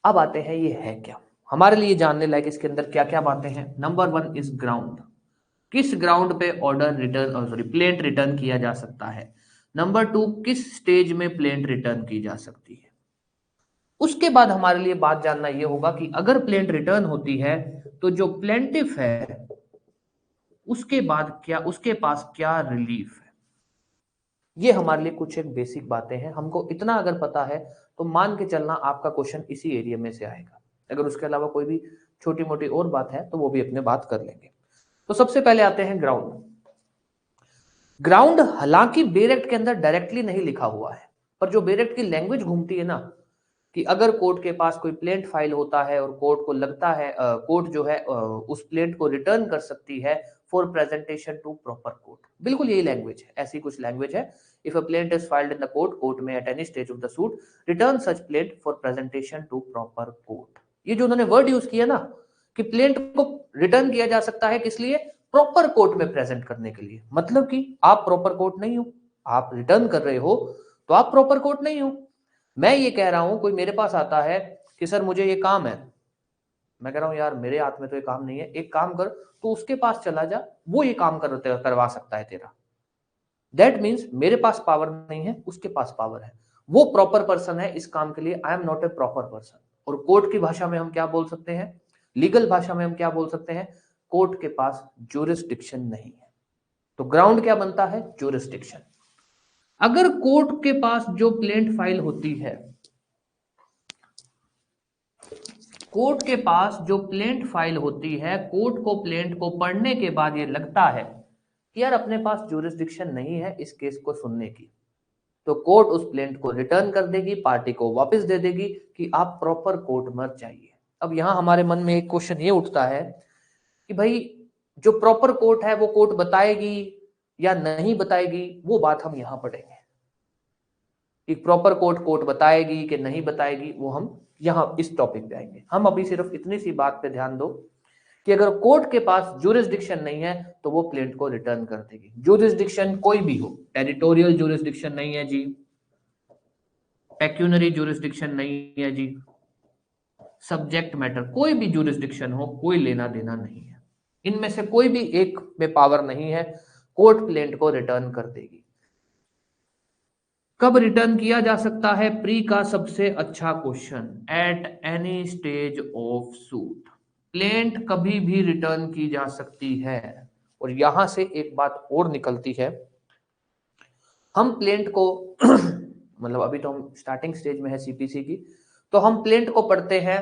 अब आते हैं ये है क्या, हमारे लिए जानने लायक इसके अंदर क्या क्या बातें हैं। नंबर 1 इज ग्राउंड, किस ग्राउंड पे order return sorry plaint return किया जा सकता है। नंबर 2, किस स्टेज में प्लेंट रिटर्न की जा सकती है। उसके बाद हमारे लिए बात जानना यह होगा कि अगर प्लेंट रिटर्न होती है तो जो प्लेंटिफ है उसके बाद क्या उसके पास क्या रिलीफ है। ये हमारे लिए कुछ एक बेसिक बातें हैं, हमको इतना अगर पता है तो मान के चलना आपका क्वेश्चन इसी एरिया में से आएगा। अगर उसके अलावा कोई भी छोटी मोटी और बात है तो वो भी अपने बात कर लेंगे। तो सबसे पहले आते हैं ग्राउंड। ग्राउंड हालांकि बेरेक्ट के अंदर डायरेक्टली नहीं लिखा हुआ है, पर जो बेरेक्ट की लैंग्वेज घूमती है ना, कि अगर कोर्ट के पास कोई प्लेंट फाइल होता है और कोर्ट को लगता है कोर्ट जो है उस प्लेंट को रिटर्न कर सकती है for presentation to proper court, बिल्कुल यही लैंग्वेज है, ऐसी कुछ लैंग्वेज है। If a plaint is filed in the court, court में at any stage of the suit return such plaint for presentation to proper court. ये जो उन्होंने वर्ड यूज किया ना कि प्लेंट को रिटर्न किया जा सकता है, किस लिए, प्रॉपर कोर्ट में प्रेजेंट करने के लिए। मतलब कि आप प्रॉपर कोर्ट नहीं हो, आप रिटर्न कर रहे हो तो आप प्रॉपर कोर्ट नहीं हो। मैं ये कह रहा हूं कोई मेरे पास आता है कि सर मुझे ये काम है, मैं कह रहा हूं यार मेरे हाथ में तो ये काम नहीं है, एक काम कर तो उसके पास चला जा, वो ये काम करवा सकता है तेरा। दैट मीन्स मेरे पास पावर नहीं है, उसके पास पावर है, वो प्रॉपर पर्सन है इस काम के लिए, I am not a proper person. और कोर्ट की भाषा में हम क्या बोल सकते हैं, लीगल भाषा में हम क्या बोल सकते हैं, कोर्ट के पास ज्यूरिसडिक्शन नहीं है। तो ग्राउंड क्या बनता है, ज्यूरिसडिक्शन। अगर कोर्ट के पास जो प्लेंट फाइल होती है, कोर्ट के पास जो प्लेंट फाइल होती है, कोर्ट को प्लेंट को पढ़ने के बाद ये लगता है कि यार अपने पास ज्यूरिसडिक्शन नहीं है इस केस को सुनने की, तो कोर्ट उस प्लेंट को रिटर्न कर देगी, पार्टी को वापस दे देगी कि आप प्रॉपर कोर्ट में जाइए। अब यहां हमारे मन में एक क्वेश्चन ये उठता है कि भाई जो प्रॉपर कोर्ट है वो कोर्ट बताएगी या नहीं बताएगी, वो बात हम यहां पढ़ेंगे कि प्रॉपर कोर्ट बताएगी कि नहीं बताएगी, वो हम यहां इस टॉपिक पे आएंगे। हम अभी सिर्फ इतनी सी बात पे ध्यान दो कि अगर कोर्ट के पास ज्यूरिसडिक्शन नहीं है तो वो प्लेंट को रिटर्न कर देगी। ज्यूरिसडिक्शन कोई भी हो, टेरिटोरियल ज्यूरिसडिक्शन नहीं है जी, पेक्यूनरी ज्यूरिसडिक्शन नहीं है जी, सब्जेक्ट मैटर कोई भी ज्यूरिसडिक्शन हो, कोई लेना देना नहीं है, इनमें से कोई भी एक में पावर नहीं है, कोर्ट प्लेंट को रिटर्न कर देगी। कब रिटर्न किया जा सकता है, प्री का सबसे अच्छा question, eight any stage of suit plaint कभी भी रिटर्न की जा सकती है। और यहां से एक बात और निकलती है, हम प्लेंट को मतलब अभी तो हम स्टार्टिंग स्टेज में है सीपीसी की, तो हम प्लेंट को पढ़ते हैं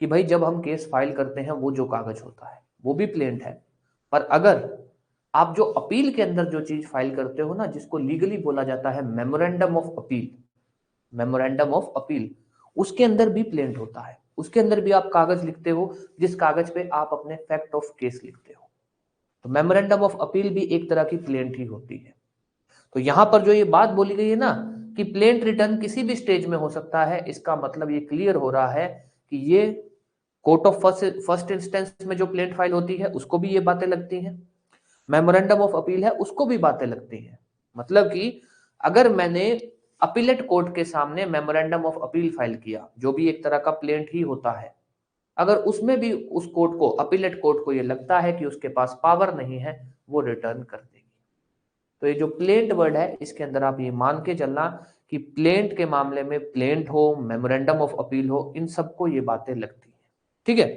कि भाई जब हम केस फाइल करते हैं वो जो कागज होता है वो भी प्लेंट है। पर अगर आप जो अपील के अंदर जो चीज फाइल करते हो ना, जिसको लीगली बोला जाता है memorandum of appeal, memorandum of appeal, उसके अंदर भी प्लेंट होता है, उसके अंदर भी आप कागज लिखते हो जिस कागज पे आप अपने फैक्ट ऑफ केस लिखते हो। तो मेमोरेंडम ऑफ अपील भी एक तरह की प्लेंट ही होती है। तो यहां पर जो ये बात बोली गई है ना कि प्लेंट रिटर्न किसी भी स्टेज में हो सकता है, इसका मतलब ये क्लियर हो रहा है कि ये कोर्ट ऑफ फर्स्ट इंस्टेंस में जो प्लेंट फाइल होती है उसको भी ये बातें लगती हैं, मेमोरेंडम ऑफ अपील है उसको भी बातें लगती हैं। मतलब कि अगर मैंने अपीलेट कोर्ट के सामने मेमोरेंडम ऑफ अपील फाइल किया, जो भी एक तरह का प्लेंट ही होता है, अगर उसमें भी उस कोर्ट को, अपीलेट कोर्ट को ये लगता है कि उसके पास पावर नहीं है, वो रिटर्न कर देगी। तो ये जो प्लेंट वर्ड है इसके अंदर आप ये मान के चलना कि प्लेंट के मामले में प्लेंट हो, मेमोरेंडम ऑफ अपील हो, इन सबको ये बातें लगती हैं। ठीक है,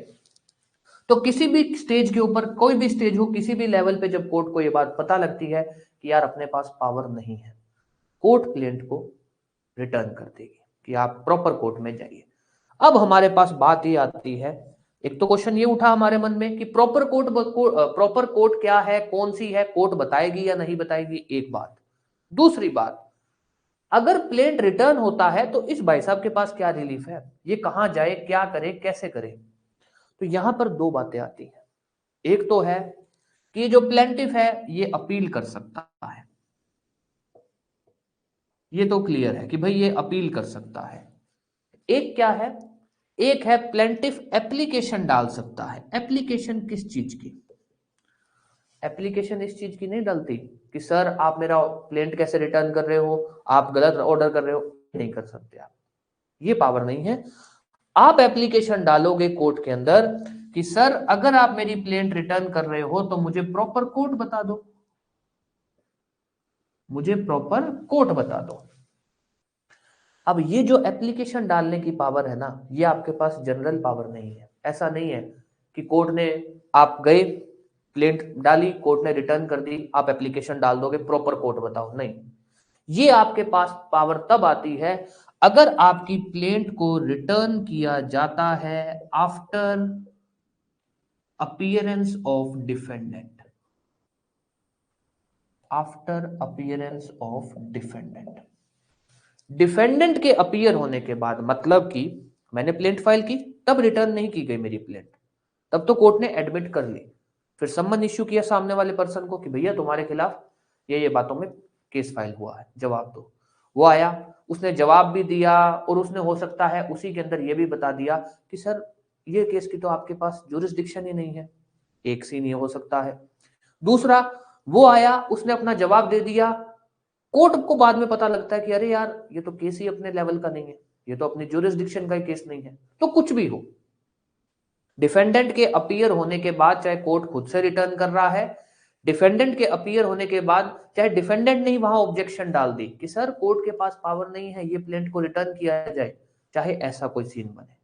तो किसी भी स्टेज के ऊपर, कोई भी स्टेज हो, किसी भी लेवल पे जब कोर्ट को ये बात पता लगती है कि यार अपने पास पावर नहीं है, कोर्ट प्लेंट को रिटर्न कर देगी कि आप प्रॉपर कोर्ट में जाइए। अब हमारे पास बात ये आती है, एक तो क्वेश्चन ये उठा हमारे मन में कि प्रॉपर कोर्ट क्या है, कौन सी है, कोर्ट बताएगी या नहीं बताएगी, एक बात। दूसरी बात, अगर प्लेंट रिटर्न होता है तो इस भाई साहब के पास क्या रिलीफ है, ये कहां जाए, क्या करे, कैसे करे। तो यहां पर दो बातें आती हैं। एक तो है कि जो प्लेंटिफ है ये अपील कर सकता है, ये तो क्लियर है कि भाई ये अपील कर सकता है। एक क्या है, एक है प्लेंटिफ एप्लीकेशन डाल सकता है। एप्लीकेशन किस चीज की, एप्लीकेशन इस चीज की नहीं डलती कि सर आप मेरा प्लेंट कैसे रिटर्न कर रहे हो, आप गलत ऑर्डर कर रहे हो, नहीं कर सकते आप, ये पावर नहीं है। आप एप्लीकेशन डालोगे कोर्ट के अंदर कि सर अगर आप मेरी प्लेंट रिटर्न कर रहे हो तो मुझे प्रॉपर कोड बता दो, मुझे प्रॉपर कोड बता दो। अब ये जो एप्लीकेशन डालने की पावर है ना, ये आपके पास जनरल पावर नहीं है। ऐसा नहीं है कि कोर्ट ने, आप गए प्लेंट डाली, कोर्ट ने रिटर्न कर दी, आप एप्लीकेशन डाल दोगे प्रॉपर कोड बताओ, नहीं। ये आपके पास पावर तब आती है अगर आपकी प्लेंट को रिटर्न किया जाता है after appearance of defendant, after appearance of defendant. Defendant के अपीयर होने के बाद, मतलब कि मैंने प्लेंट फाइल की तब रिटर्न नहीं की गई मेरी प्लेंट, तब तो कोर्ट ने एडमिट कर ली, फिर सम्मन इश्यू किया सामने वाले पर्सन को कि भैया तुम्हारे खिलाफ ये बातों में केस फाइल हुआ है, जवाब दो। वो आया, उसने जवाब भी दिया और उसने हो सकता है उसी के अंदर ये भी बता दिया कि सर ये केस की तो आपके पास ज्यूरिसडिक्शन ही नहीं है। एक सीन ये हो सकता है। दूसरा, वो आया, उसने अपना जवाब दे दिया, कोर्ट को बाद में पता लगता है कि अरे यार ये तो केस ही अपने लेवल का नहीं है, ये तो अपनी ज्यूरिसडिक्शन का ही केस नहीं है। तो कुछ भी हो, डिफेंडेंट के अपीयर होने के बाद, चाहे कोर्ट खुद से रिटर्न कर रहा है, डिफेंडेंट के अपीयर होने के बाद चाहे डिफेंडेंट ने वहां ऑब्जेक्शन डाल दी कि सर कोर्ट के पास पावर नहीं है ये प्लेंट को रिटर्न किया जाए, चाहे ऐसा कोई सीन बने,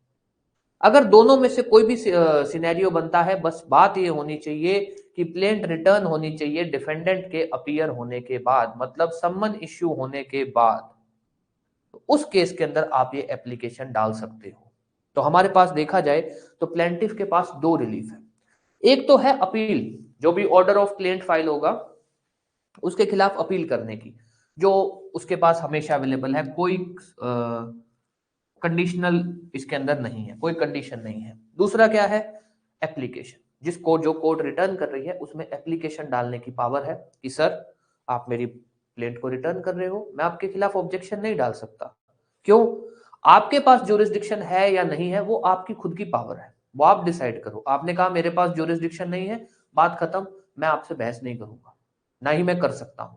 अगर दोनों में से कोई भी सिनेरियो बनता है, बस बात ये होनी चाहिए कि प्लेंट रिटर्न होनी चाहिए डिफेंडेंट के अपीयर होने के बाद, मतलब सम्मन इश्यू होने के बाद। तो उस केस के अंदर आप ये एप्लीकेशन डाल सकते हो। तो हमारे पास देखा जाए तो प्लेंटिफ के पास दो रिलीफ है। एक तो है अपील, जो भी ऑर्डर ऑफ प्लेंट फाइल होगा उसके खिलाफ अपील करने की, जो उसके पास हमेशा अवेलेबल है, कोई कंडीशनल इसके अंदर नहीं है, कोई कंडीशन नहीं है। दूसरा क्या है, एप्लीकेशन, जिसको जो कोर्ट रिटर्न कर रही है उसमें एप्लीकेशन डालने की पावर है कि सर आप मेरी प्लेंट को रिटर्न कर रहे हो, मैं आपके खिलाफ ऑब्जेक्शन नहीं डाल सकता। क्यों? आपके पास ज्यूरिसडिक्शन है या नहीं है वो आपकी खुद की पावर है, वो आप डिसाइड करो। आपने कहा मेरे पास ज्यूरिसडिक्शन नहीं है, बात खत्म, मैं आपसे बहस नहीं करूंगा, ना ही मैं कर सकता हूं,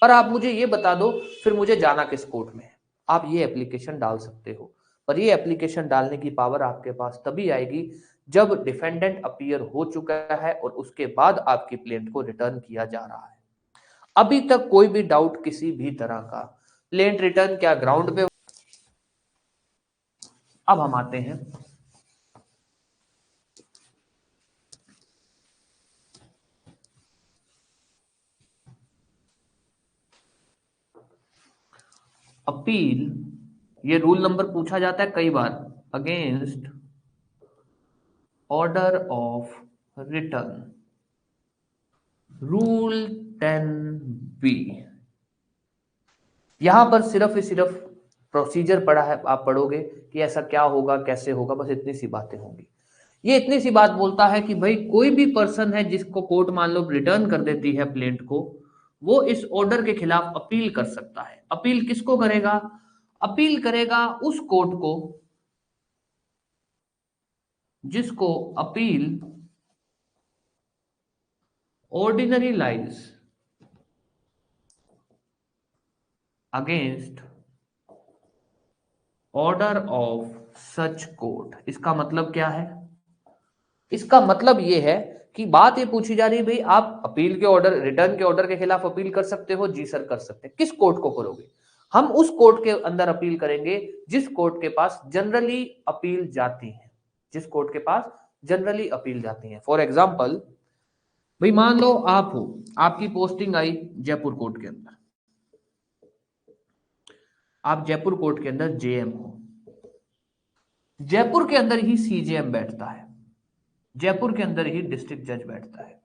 पर आप मुझे ये बता दो फिर मुझे जाना किस कोर्ट में है। आप ये एप्लीकेशन डाल सकते हो, पर ये एप्लीकेशन डालने की पावर आपके पास तभी आएगी जब डिफेंडेंट अपीयर हो चुका है और उसके बाद आपकी प्लेंट को रिटर्न किया जा रहा है। अभी तक कोई भी डाउट किसी भी तरह का, प्लेंट रिटर्न क्या ग्राउंड पे। अब हम आते हैं अपील। ये रूल नंबर पूछा जाता है कई बार, against order of return, rule 10B। यहां पर सिर्फ ही सिर्फ प्रोसीजर पढ़ा है, आप पढ़ोगे कि ऐसा क्या होगा कैसे होगा, बस इतनी सी बातें होंगी। ये इतनी सी बात बोलता है कि भाई कोई भी पर्सन है जिसको कोर्ट मान लो रिटर्न कर देती है प्लेंट को, वो इस ऑर्डर के खिलाफ अपील कर सकता है। अपील किसको करेगा? अपील करेगा उस कोर्ट को जिसको appeal ordinary lies against order of such court. इसका मतलब क्या है? इसका मतलब यह है कि बात ये पूछी जा रही है भाई आप अपील के ऑर्डर, रिटर्न के ऑर्डर के खिलाफ अपील कर सकते हो? जी सर कर सकते हैं। किस कोर्ट को करोगे? हम उस कोर्ट के अंदर अपील करेंगे जिस कोर्ट के पास जनरली अपील जाती है, जिस कोर्ट के पास जनरली अपील जाती है। फॉर एग्जाम्पल, भाई मान लो आप हो, आपकी पोस्टिंग आई जयपुर कोर्ट के अंदर, आप जयपुर कोर्ट के अंदर जेएम हो। जयपुर के अंदर ही सीजेएम बैठता है, जयपुर के अंदर ही डिस्ट्रिक्ट जज बैठता है,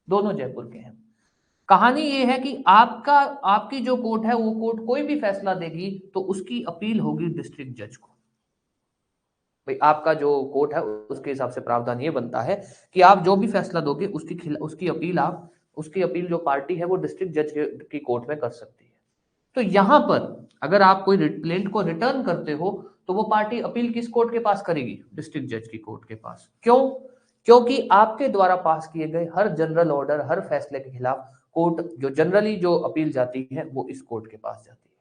दोनों जयपुर के हैं। कहानी ये है कि आपका, आपकी जो कोर्ट है वो कोर्ट कोई भी फैसला देगी तो उसकी अपील होगी डिस्ट्रिक्ट जज को। भाई आपका जो कोर्ट है उसके हिसाब से प्रावधान ये बनता है कि आप जो भी फैसला दोगे उसकी अपील, आप उसकी अपील जो पार्टी है वो डिस्ट्रिक्ट जज की कोर्ट में कर सकती है। तो यहां पर अगर आप कोई प्लेंट को रिटर्न करते हो तो वो पार्टी अपील किस कोर्ट के पास करेगी? डिस्ट्रिक्ट जज की कोर्ट के पास। क्यों? क्योंकि आपके द्वारा पास किए गए हर जनरल ऑर्डर, हर फैसले के खिलाफ कोर्ट जो जनरली जो अपील जाती है वो इस कोर्ट के पास जाती है।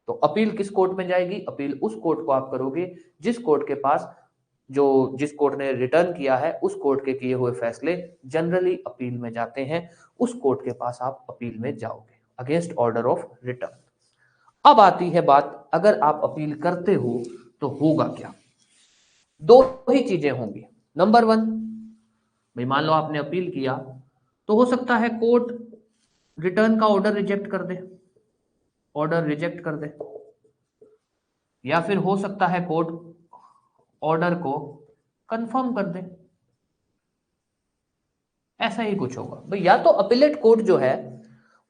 तो अपील किस कोर्ट में जाएगी? अपील उस कोर्ट को आप करोगे जिस कोर्ट के पास जिस कोर्ट ने रिटर्न किया है उस कोर्ट के किए हुए फैसले जनरली अपील में जाते हैं, उस कोर्ट के पास आप अपील में जाओगे अगेंस्ट ऑर्डर ऑफ रिटर्न। अब आती है बात, अगर आप अपील करते हो तो होगा क्या? दो ही चीजें होंगी। नंबर वन, भाई मान लो आपने अपील किया तो हो सकता है कोर्ट रिटर्न का ऑर्डर रिजेक्ट कर दे, ऑर्डर रिजेक्ट कर दे, या फिर हो सकता है कोर्ट ऑर्डर को कंफर्म कर दे। ऐसा ही कुछ होगा भाई, या तो अपीलेट कोर्ट जो है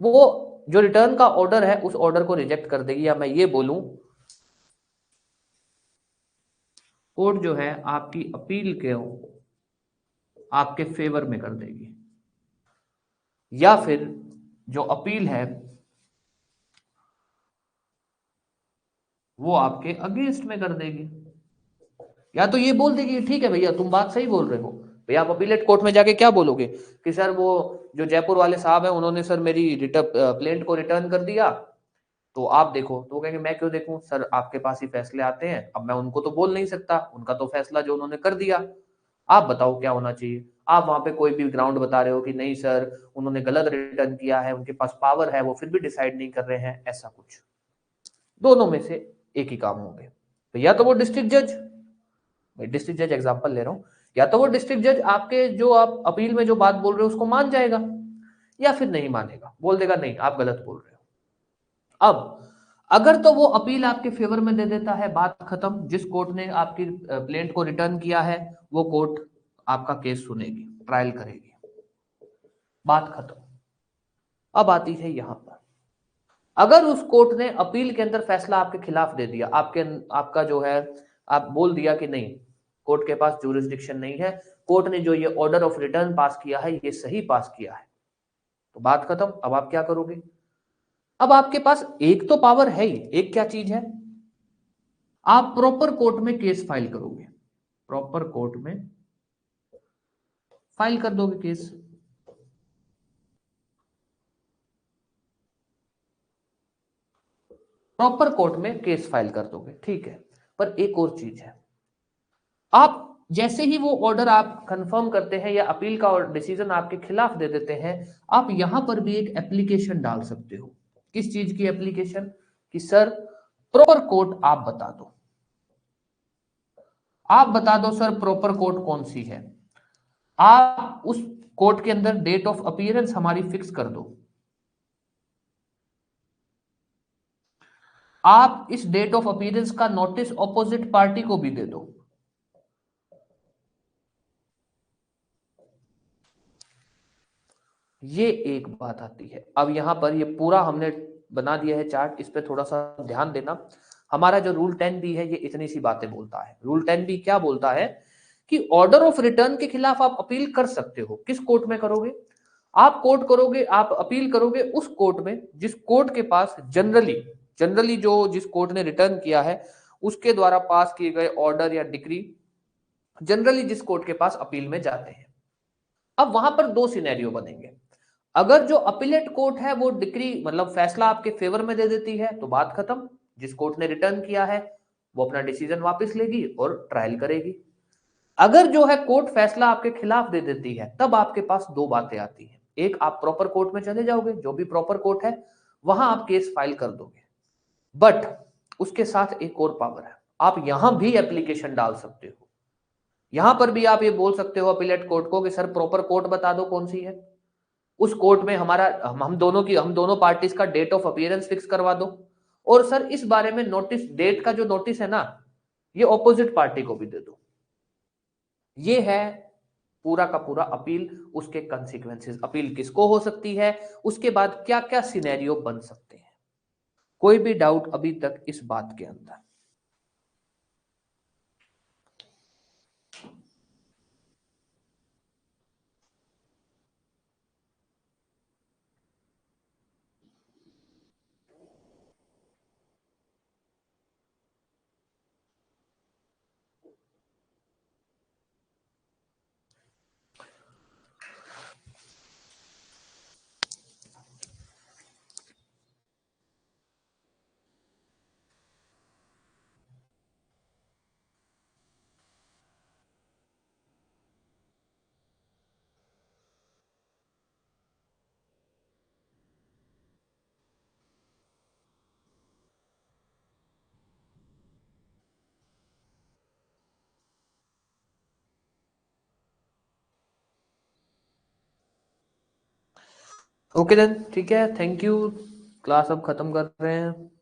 वो जो रिटर्न का ऑर्डर है उस ऑर्डर को रिजेक्ट कर देगी, या मैं ये बोलूं कोर्ट जो है आपकी अपील के आपके फेवर में कर देगी, या फिर जो अपील है वो आपके अगेंस्ट में कर देगी। या तो ये बोल देगी ठीक है भैया तुम बात सही बोल रहे हो, भैया आप अपीलेट कोर्ट में जाके क्या बोलोगे कि सर वो जो जयपुर वाले साहब है उन्होंने सर मेरी प्लेंट को रिटर्न कर दिया, तो आप देखो। तो वो कहेंगे मैं क्यों देखूं सर, आपके पास ही फैसले आते हैं, अब मैं उनको तो बोल नहीं सकता, उनका तो फैसला जो उन्होंने कर दिया, आप बताओ क्या होना चाहिए। आप वहां पे कोई भी ग्राउंड बता रहे हो कि नहीं सर उन्होंने गलत रिटर्न किया है, उनके पास पावर है वो फिर भी डिसाइड नहीं कर रहे हैं, ऐसा कुछ। दोनों में से एक ही काम होंगे। तो या तो वो डिस्ट्रिक्ट जज, डिस्ट्रिक्ट जज एग्जांपल ले रहा हूं, या तो वो डिस्ट्रिक्ट जज आपके जो आप अपील में जो बात बोल रहे हो उसको मान जाएगा, या फिर नहीं मानेगा, बोल देगा नहीं आप गलत बोल रहे हो। अब अगर तो वो अपील आपके फेवर में दे देता है, बात खत्म, जिस कोर्ट ने आपकी प्लेंट को रिटर्न किया है वो कोर्ट आपका केस सुनेगी, ट्रायल करेगी, बात खत्म। अब आती है यहां पर, अगर उस कोर्ट ने अपील के अंदर फैसला आपके खिलाफ दे दिया, आपका जो है आप बोल दिया कि नहीं कोर्ट के पास ज्यूरिसडिक्शन नहीं है, कोर्ट ने जो ये ऑर्डर ऑफ रिटर्न पास किया है ये सही पास किया है, तो बात खत्म। अब आप क्या करोगे? अब आपके पास एक तो पावर है ही, एक क्या चीज है, आप प्रॉपर कोर्ट में केस फाइल करोगे, प्रॉपर कोर्ट में फाइल कर दोगे केस। प्रॉपर कोर्ट में केस फाइल कर दोगे, ठीक है। पर एक और चीज है, आप जैसे ही वो ऑर्डर आप कंफर्म करते हैं या अपील का डिसीजन आपके खिलाफ दे देते हैं, आप यहां पर भी एक एप्लीकेशन डाल सकते हो। किस चीज की एप्लीकेशन? कि सर प्रॉपर कोर्ट आप बता दो, आप बता दो सर प्रॉपर कोर्ट कौन सी है, आप उस कोर्ट के अंदर डेट ऑफ अपीयरेंस हमारी फिक्स कर दो, आप इस डेट ऑफ अपीयरेंस का नोटिस ऑपोजिट पार्टी को भी दे दो। ये एक बात आती है। अब यहां पर ये पूरा हमने बना दिया है चार्ट, इस पे थोड़ा सा ध्यान देना। हमारा जो रूल 10 बी है ये इतनी सी बातें बोलता है। रूल 10 बी क्या बोलता है कि ऑर्डर ऑफ रिटर्न के खिलाफ आप अपील कर सकते हो। किस कोर्ट में करोगे? आप कोर्ट करोगे, आप अपील करोगे उस कोर्ट में जिस कोर्ट के पास जनरली जो जिस कोर्ट ने रिटर्न किया है उसके द्वारा पास किए गए ऑर्डर या डिक्री जनरली जिस कोर्ट के पास अपील में जाते हैं। अब वहां पर दो सिनेरियो बनेंगे। अगर जो अपीलेट कोर्ट है वो डिक्री मतलब फैसला आपके फेवर में दे देती है तो बात खत्म, जिस कोर्ट ने रिटर्न किया है वो अपना डिसीजन वापस लेगी और ट्रायल करेगी। अगर जो है कोर्ट फैसला आपके खिलाफ दे देती है तब आपके पास दो बातें आती हैं। एक, आप प्रॉपर कोर्ट में चले जाओगे, जो भी प्रॉपर कोर्ट है वहां आप केस फाइल कर दोगे। बट उसके साथ एक और पावर है, आप यहां भी एप्लीकेशन डाल सकते हो। यहां पर भी आप ये बोल सकते हो अपीलेट कोर्ट को कि सर प्रॉपर कोर्ट बता दो कौन सी है, उस कोर्ट में हमारा हम दोनों पार्टीज का डेट ऑफ अपीयरेंस फिक्स करवा दो, और सर इस बारे में नोटिस, डेट का जो नोटिस है ना ये ऑपोजिट पार्टी को भी दे दो। ये है पूरा का पूरा अपील, उसके कंसिक्वेंसेस, अपील किसको हो सकती है, उसके बाद क्या क्या सिनेरियो बन सकते हैं। कोई भी डाउट अभी तक इस बात के अंदर? ओके देन, ठीक है, थैंक यू। क्लास अब खत्म कर रहे हैं।